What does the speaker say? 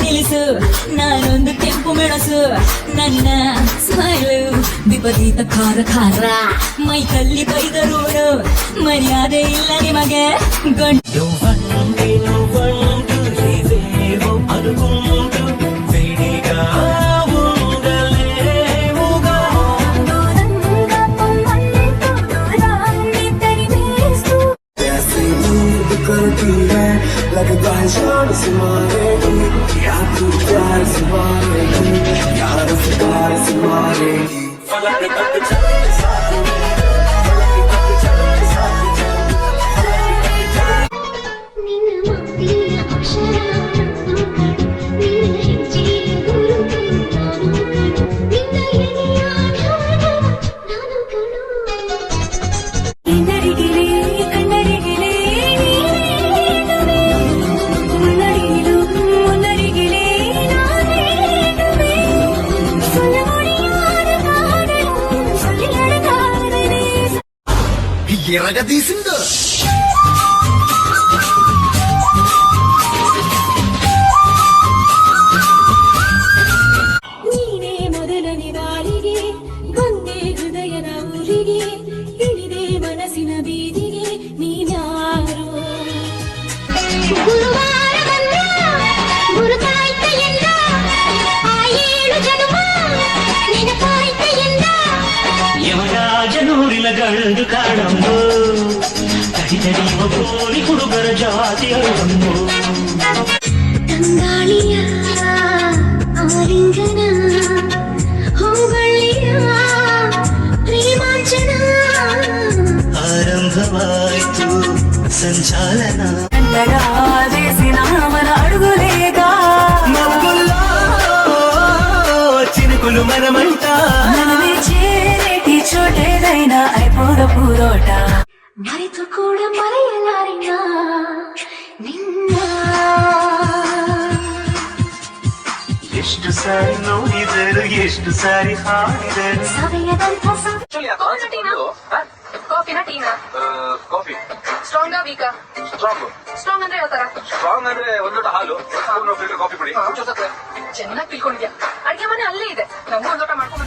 ನಿಲ್ಲಿಸು ನಾನೊಂದು ಕೆಂಪು ಮೆಣಸು ನನ್ನ ಸ್ಮೈಲು ವಿಪರೀತ ಖಾರ ಖಾರ ಮೈಕಲ್ಲಿ ಬೈದರೂನು ಮರ್ಯಾದೆ ಇಲ್ಲ ನಿಮಗೆ ಗಂಡು लगता है शान से मारेगी या तू प्यार से मारेगी या रफ्तार से मारेगी फलक तक चलते साथ फलक तक चलते साथ ನಿನ್ನ ಮಾತಿನ ಅಕ್ಷರ ನಿನ್ನ ಹೆಜ್ಜೆಯ ಗುರುತು ನಾನು ನಿನ್ನ ಎದೆಯ ಧ್ಯಾನ ನಾನು ಕಣೋ ಇಂದರಿಗಿಲೇ ಕಣ್ಣರಿಗಿಲೇ ఎరగదీసిందో ನೀನೇ ಮೊದಲನೇ ಬಾರಿಗೆ ಬಂದೆ ಹೃದಯದ ಊರಿಗೆ ಇಳಿದೆ ಮನಸ್ಸಿನ ಬೀದಿಗೆ ನೀನ್ಯಾರು ಗುರುವಾರ ಬಂದ ಗುರುತಾಯ್ತ ಎಲ್ಲ ಆ 7 ಜನ್ಮ ನೆನಪಾಯ್ತ ಎಲ್ಲ ಯಮರಾಜನೂರಿನ ಗಂಡು ಕಾಣಂಬು ತಡಿತಡಿಯುವ ಕೋಳಿ ಹುಡುಗರ ಜಾತಿಯರೊಂದು ತಂಗಾಳಿಯ ಆಲಿಂಗನ ಹೂಗಳಿಯ ಪ್ರೇಮಾಂಚನ ಆರಂಭವಾಯಿತು ಸಂಚಾಲನ చేసిన మన అడుగులేగా మబ్బుల్లో చినుకులు మనమంట మనమే చేరేటి చోటేదైనా అయిపోద పూరోట ಮರೆತು ಕೂಡ ಮರೆಯಲಾರಿನ ನಿನ್ನ ಎಷ್ಟು ಸಾರಿ ನೋಡಿದರು ಎಷ್ಟು ಸಾರಿ ಹಾಡಿದರು ಸವೆಯದಂಥ ಕಾಫಿನ ಟೀನಾ ಕಾಫಿ ಸ್ಟ್ರಾಂಗಾ ವೀಕಾ ಸ್ಟ್ರಾಂಗ್ ಅಂದ್ರೆ ಯಾವ ತರ ಸ್ಟ್ರಾಂಗ್ ಅಂದ್ರೆ ಒಂದು ಲೋಟ ಹಾಲು ಫಿಲ್ಟರ್ ಕಾಫಿ ಪುಡಿ ಚೆನ್ನಾಗಿ ತಿಳ್ಕೊಂಡಿದ್ಯಾ ಅಡ್ಗೆ ಮನೆ ಅಲ್ಲೇ ಇದೆ ನಮಗೂ ಒಂದೋಟ ಮಾಡ್ಕೊಂಡು